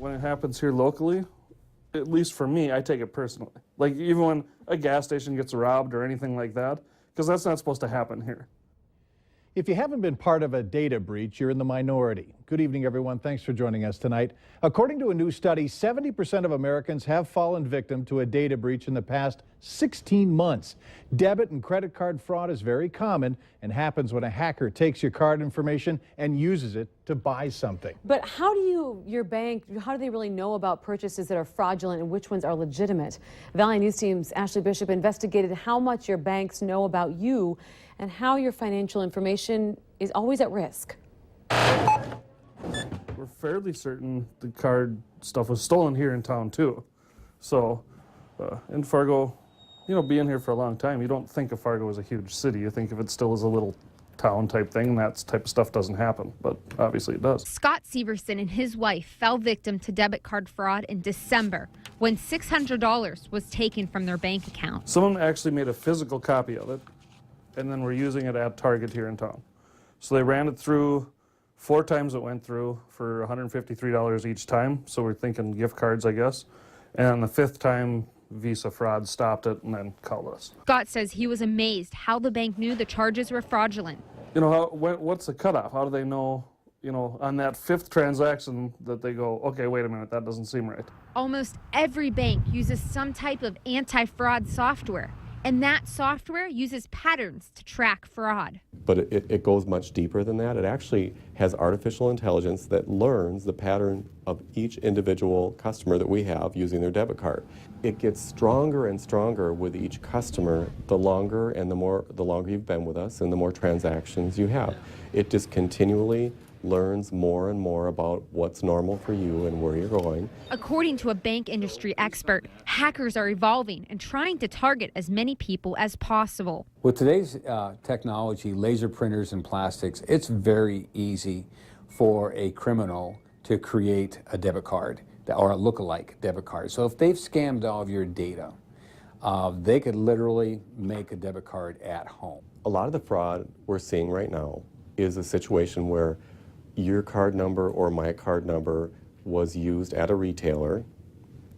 when it happens here locally, at least for me, I take it personally. Like even when a gas station gets robbed or anything like that, because that's not supposed to happen here. If you haven't been part of a data breach, you're in the minority. Good evening, everyone. Thanks for joining us tonight. According to a new study, 70% of Americans have fallen victim to a data breach in the past 16 months. Debit and credit card fraud is very common and happens when a hacker takes your card information and uses it to buy something. But how do your bank, how do they really know about purchases that are fraudulent and which ones are legitimate? Valley News Team's Ashley Bishop investigated how much your banks know about you and how your financial information is always at risk. We're fairly certain the card stuff was stolen here in town too. So in Fargo, you know, being here for a long time, you don't think of Fargo as a huge city. You think of it still as a little town type thing, and that type of stuff doesn't happen, but obviously it does. Scott Severson and his wife fell victim to debit card fraud in December when $600 was taken from their bank account. Someone actually made a physical copy of it, and then we're using it at Target here in town. So they ran it through 4 times. It went through for $153 each time. So we're thinking gift cards, I guess. And on the 5th time, Visa fraud stopped it and then called us. Scott says he was amazed how the bank knew the charges were fraudulent. You know, what's the cutoff? How do they know, you know, on that 5th transaction that they go, okay, wait a minute, that doesn't seem right? Almost every bank uses some type of anti-fraud software. And that software uses patterns to track fraud. But it goes much deeper than that. It actually has artificial intelligence that learns the pattern of each individual customer that we have using their debit card. It gets stronger and stronger with each customer the longer you've been with us and the more transactions you have. It just continually learns more and more about what's normal for you and where you're going. According to a bank industry expert, hackers are evolving and trying to target as many people as possible. With today's technology, laser printers and plastics, it's very easy for a criminal to create a debit card or a look-alike debit card. So if they've scammed all of your data, they could literally make a debit card at home. A lot of the fraud we're seeing right now is a situation where your card number or my card number was used at a retailer.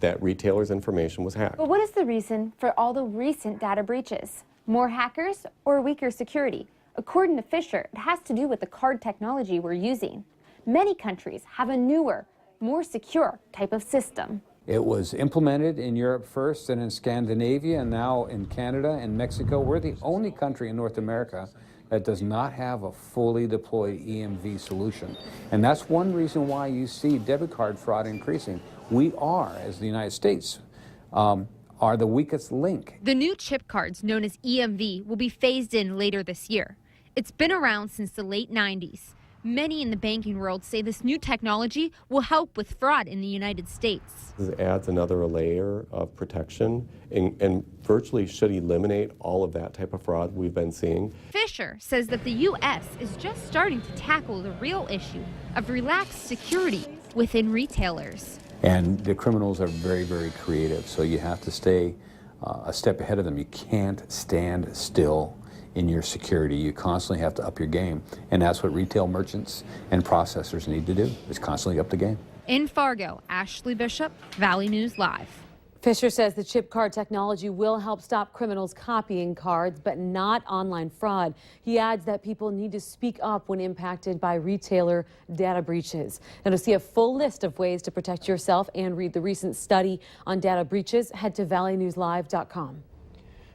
That retailer's information was hacked. But what is the reason for all the recent data breaches? More hackers or weaker security? According to Fisher, it has to do with the card technology we're using. Many countries have a newer, more secure type of system. It was implemented in Europe first and in Scandinavia and now in Canada and Mexico. We're the only country in North America that does not have a fully deployed EMV solution. And that's one reason why you see debit card fraud increasing. We are, as the United States, are the weakest link. The new chip cards, known as EMV, will be phased in later this year. It's been around since the late 90s. Many in the banking world say this new technology will help with fraud in the United States. This adds another layer of protection and virtually should eliminate all of that type of fraud we've been seeing. Fisher says that the U.S. is just starting to tackle the real issue of relaxed security within retailers. And the criminals are very, very creative, so you have to stay a step ahead of them. You can't stand still in your security. You constantly have to up your game, and that's what retail merchants and processors need to do, is constantly up the game. In Fargo, Ashley Bishop, Valley News Live. Fisher says the chip card technology will help stop criminals copying cards, but not online fraud. He adds that people need to speak up when impacted by retailer data breaches. Now, to see a full list of ways to protect yourself and read the recent study on data breaches, head to valleynewslive.com.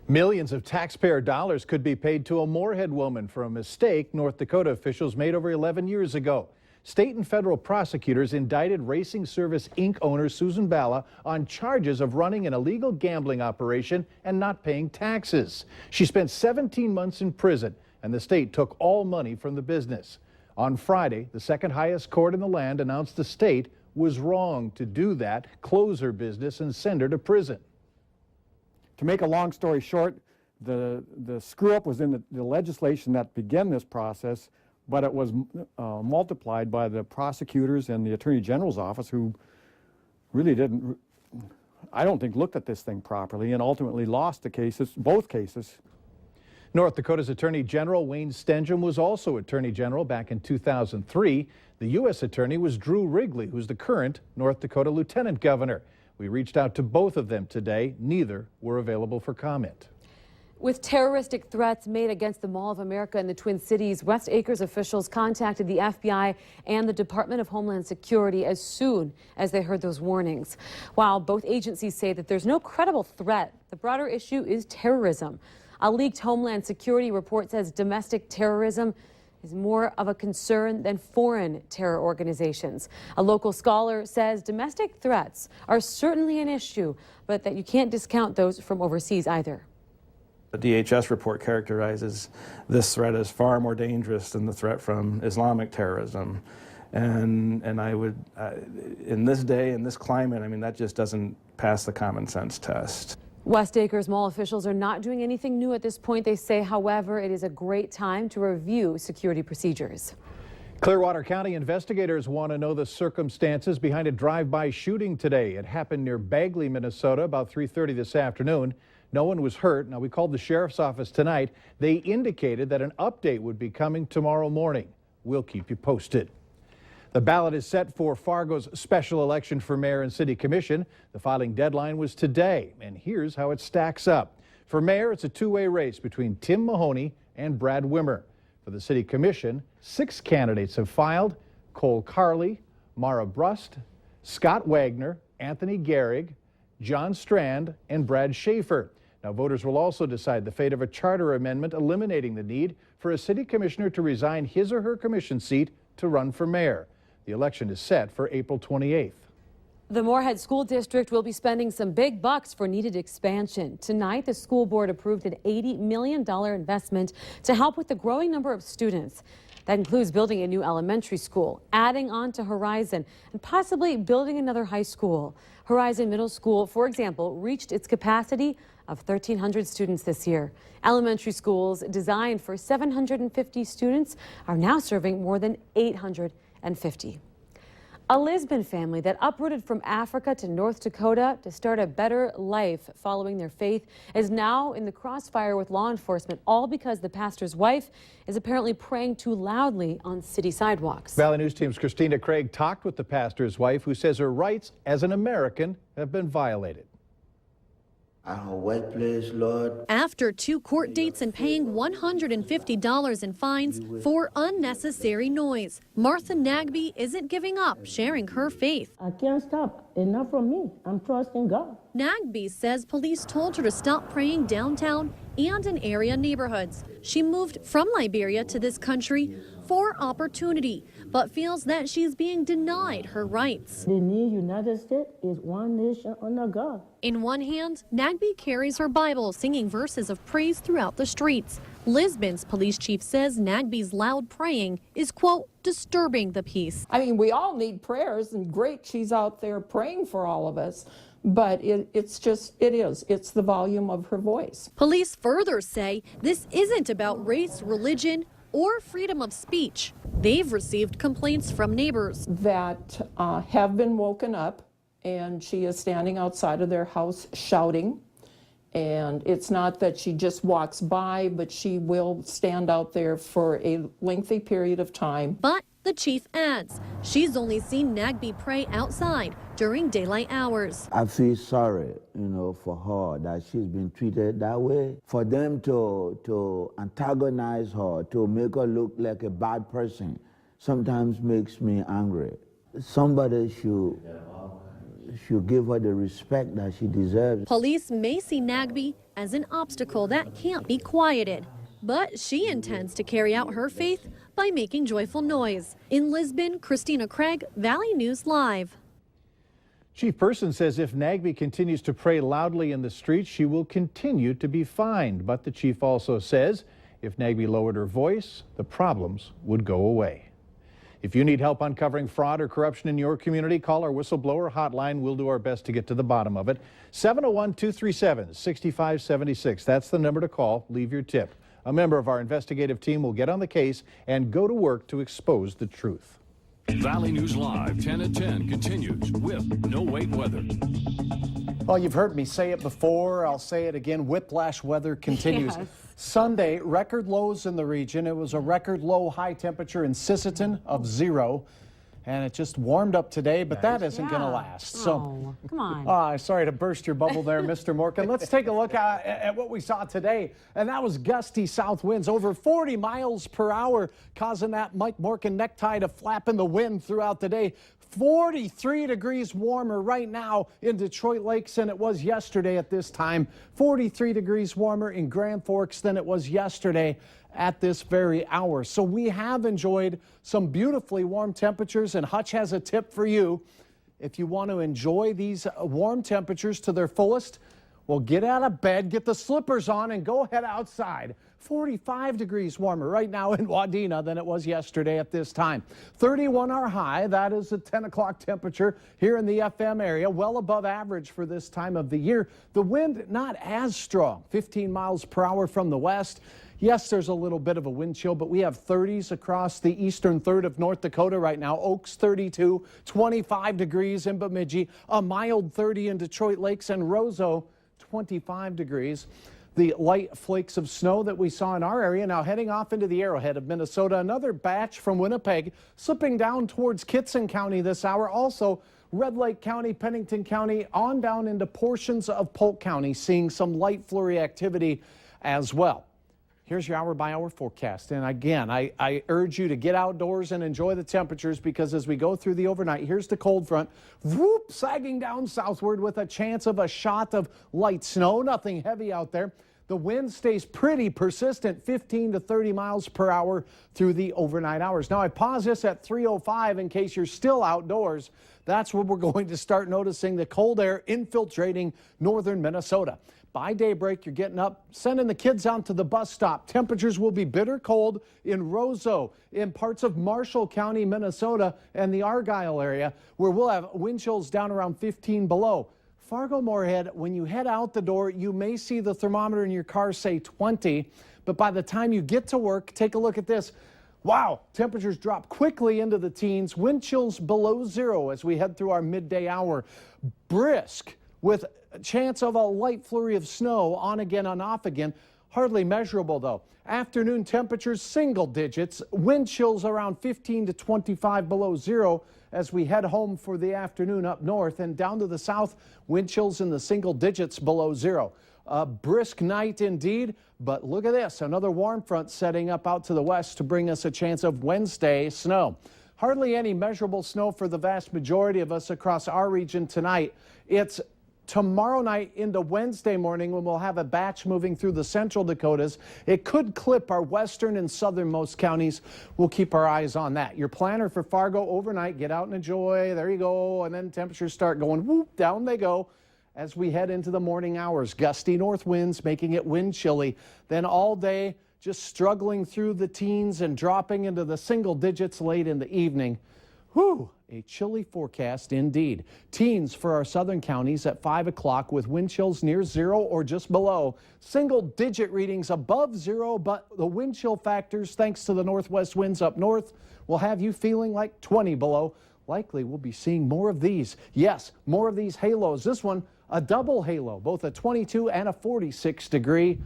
Millions of taxpayer dollars could be paid to a Moorhead woman for a mistake North Dakota officials made over 11 years ago. State and federal prosecutors indicted Racing Service Inc. owner Susan Bala on charges of running an illegal gambling operation and not paying taxes. She spent 17 months in prison, and the state took all money from the business. On Friday, the second highest court in the land announced the state was wrong to do that, close her business, and send her to prison. To make a long story short, the screw-up was in the legislation that began this process, but it was multiplied by the prosecutors and the Attorney General's office, who really didn't, I don't think, looked at this thing properly and ultimately lost the cases, both cases. North Dakota's Attorney General Wayne Stenhjem was also Attorney General back in 2003. The U.S. Attorney was Drew Wrigley, who's the current North Dakota Lieutenant Governor. We reached out to both of them today. Neither were available for comment. With terroristic threats made against the Mall of America in the Twin Cities, West Acres officials contacted the FBI and the Department of Homeland Security as soon as they heard those warnings. While both agencies say that there's no credible threat, the broader issue is terrorism. A leaked Homeland Security report says domestic terrorism is more of a concern than foreign terror organizations. A local scholar says domestic threats are certainly an issue, but that you can't discount those from overseas either. The DHS report characterizes this threat as far more dangerous than the threat from Islamic terrorism. And I would, in this day, in this climate, I mean, that just doesn't pass the common sense test. West Acres Mall officials are not doing anything new at this point. They say, however, it is a great time to review security procedures. Clearwater County investigators want to know the circumstances behind a drive-by shooting today. It happened near Bagley, Minnesota, about 3:30 this afternoon. No one was hurt. Now, we called the sheriff's office tonight. They indicated that an update would be coming tomorrow morning. We'll keep you posted. The ballot is set for Fargo's special election for mayor and city commission. The filing deadline was today, and here's how it stacks up. For mayor, it's a two-way race between Tim Mahoney and Brad Wimmer. For the city commission, 6 candidates have filed: Cole Carley, Mara Brust, Scott Wagner, Anthony Gehrig, John Strand, and Brad Schaefer. Now, voters will also decide the fate of a charter amendment eliminating the need for a city commissioner to resign his or her commission seat to run for mayor. The election is set for April 28th. The Moorhead School District will be spending some big bucks for needed expansion. Tonight, the school board approved an $80 million investment to help with the growing number of students. That includes building a new elementary school, adding on to Horizon, and possibly building another high school. Horizon Middle School, for example, reached its capacity of 1,300 students this year. Elementary schools designed for 750 students are now serving more than 850. A Lisbon family that uprooted from Africa to North Dakota to start a better life following their faith is now in the crossfire with law enforcement, all because the pastor's wife is apparently praying too loudly on city sidewalks. Valley News Team's Christina Craig talked with the pastor's wife, who says her rights as an American have been violated. Our workplace, Lord. After 2 court dates and paying $150 in fines for unnecessary noise, Martha Nagby isn't giving up sharing her faith. I can't stop, and not from me. I'm trusting God. Nagby says police told her to stop praying downtown and in area neighborhoods. She moved from Liberia to this country for opportunity, but feels that she's being denied her rights. The new United States is one nation under God. In one hand, Nagby carries her Bible, singing verses of praise throughout the streets. Lisbon's police chief says Nagby's loud praying is, quote, disturbing the peace. I mean, we all need prayers, and great, she's out there praying for all of us. But it's the volume of her voice. Police further say this isn't about race, religion, or freedom of speech. They've received complaints from neighbors that have been woken up, and she is standing outside of their house shouting. And it's not that she just walks by, but she will stand out there for a lengthy period of time. But the chief adds she's only seen Nagby pray outside during daylight hours. I feel sorry, for her that she's been treated that way. For them to antagonize her, to make her look like a bad person, sometimes makes me angry. Somebody should give her the respect that she deserves. Police may see Nagby as an obstacle that can't be quieted, but she intends to carry out her faith by making joyful noise. In Lisbon, Christina Craig, Valley News Live. Chief Person says if Nagby continues to pray loudly in the streets, she will continue to be fined. But the chief also says if Nagby lowered her voice, the problems would go away. If you need help uncovering fraud or corruption in your community, call our whistleblower hotline. We'll do our best to get to the bottom of it. 701-237-6576. That's the number to call. Leave your tip. A member of our investigative team will get on the case and go to work to expose the truth. Valley News Live 10 at 10 continues with No Wait Weather. Well, you've heard me say it before. I'll say it again. Whiplash weather continues. Yes. Sunday, record lows in the region. It was a record low high temperature in Sisseton of 0. And it just warmed up today, but that isn't going to last. Oh, come on. Sorry to burst your bubble there, Mr. Morgan. Let's take a look at what we saw today. And that was gusty south winds, over 40 miles per hour, causing that Mike Morgan necktie to flap in the wind throughout the day. 43 degrees warmer right now in Detroit Lakes than it was yesterday at this time. 43 degrees warmer in Grand Forks than it was yesterday at this very hour. So we have enjoyed some beautifully warm temperatures, and Hutch has a tip for you. If you want to enjoy these warm temperatures to their fullest, well, get out of bed, get the slippers on, and go head outside. 45 degrees warmer right now in Wadena than it was yesterday at this time. 31 our high. That is a 10 o'clock temperature here in the FM area, well above average for this time of the year. The wind not as strong, 15 miles per hour from the west. Yes, there's a little bit of a wind chill, but we have 30s across the eastern third of North Dakota right now. Oaks 32, 25 degrees in Bemidji, a mild 30 in Detroit Lakes, and Roseau 25 degrees. The light flakes of snow that we saw in our area now heading off into the Arrowhead of Minnesota. Another batch from Winnipeg slipping down towards Kittson County this hour. Also, Red Lake County, Pennington County, on down into portions of Polk County, seeing some light flurry activity as well. Here's your hour-by-hour forecast. And again, I urge you to get outdoors and enjoy the temperatures, because as we go through the overnight, here's the cold front, whoop, sagging down southward with a chance of a shot of light snow. Nothing heavy out there. The wind stays pretty persistent, 15 to 30 miles per hour through the overnight hours. Now, I pause this at 3:05 in case you're still outdoors. That's when we're going to start noticing the cold air infiltrating northern Minnesota. By daybreak, you're getting up, sending the kids out to the bus stop. Temperatures will be bitter cold in Roseau, in parts of Marshall County, Minnesota, and the Argyle area, where we'll have wind chills down around 15 below. Fargo-Moorhead, when you head out the door, you may see the thermometer in your car say 20, but by the time you get to work, take a look at this. Wow, temperatures drop quickly into the teens, wind chills below 0 as we head through our midday hour. Brisk, with a chance of a light flurry of snow on again, on off again. Hardly measurable, though. Afternoon temperatures, single digits. Wind chills around 15 to 25 below 0 as we head home for the afternoon up north. And down to the south, wind chills in the single digits below 0. A brisk night indeed, but look at this. Another warm front setting up out to the west to bring us a chance of Wednesday snow. Hardly any measurable snow for the vast majority of us across our region tonight. It's tomorrow night into Wednesday morning when we'll have a batch moving through the central Dakotas. It could clip our western and southernmost counties. We'll keep our eyes on that. Your planner for Fargo overnight, get out and enjoy. There you go. And then temperatures start going whoop, down they go as we head into the morning hours. Gusty north winds making it wind chilly. Then all day just struggling through the teens and dropping into the single digits late in the evening. Whew, a chilly forecast indeed. Teens for our southern counties at 5 o'clock with wind chills near 0 or just below. Single digit readings above 0, but the wind chill factors, thanks to the northwest winds up north, will have you feeling like 20 below. Likely we'll be seeing more of these. Yes, more of these halos. This one, a double halo, both a 22 and a 46 degree.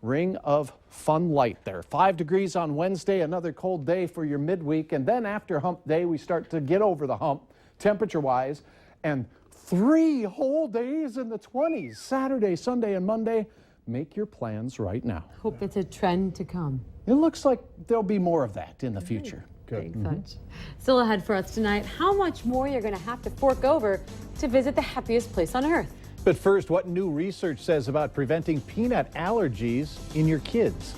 Ring of fun light there. 5 degrees on Wednesday, another cold day for your midweek. And then after hump day, we start to get over the hump temperature-wise. And 3 whole days in the 20s, Saturday, Sunday, and Monday. Make your plans right now. Hope it's a trend to come. It looks like there'll be more of that in the future. Thanks, Hutch. Still ahead for us tonight, how much more you're going to have to fork over to visit the happiest place on earth. But first, what new research says about preventing peanut allergies in your kids.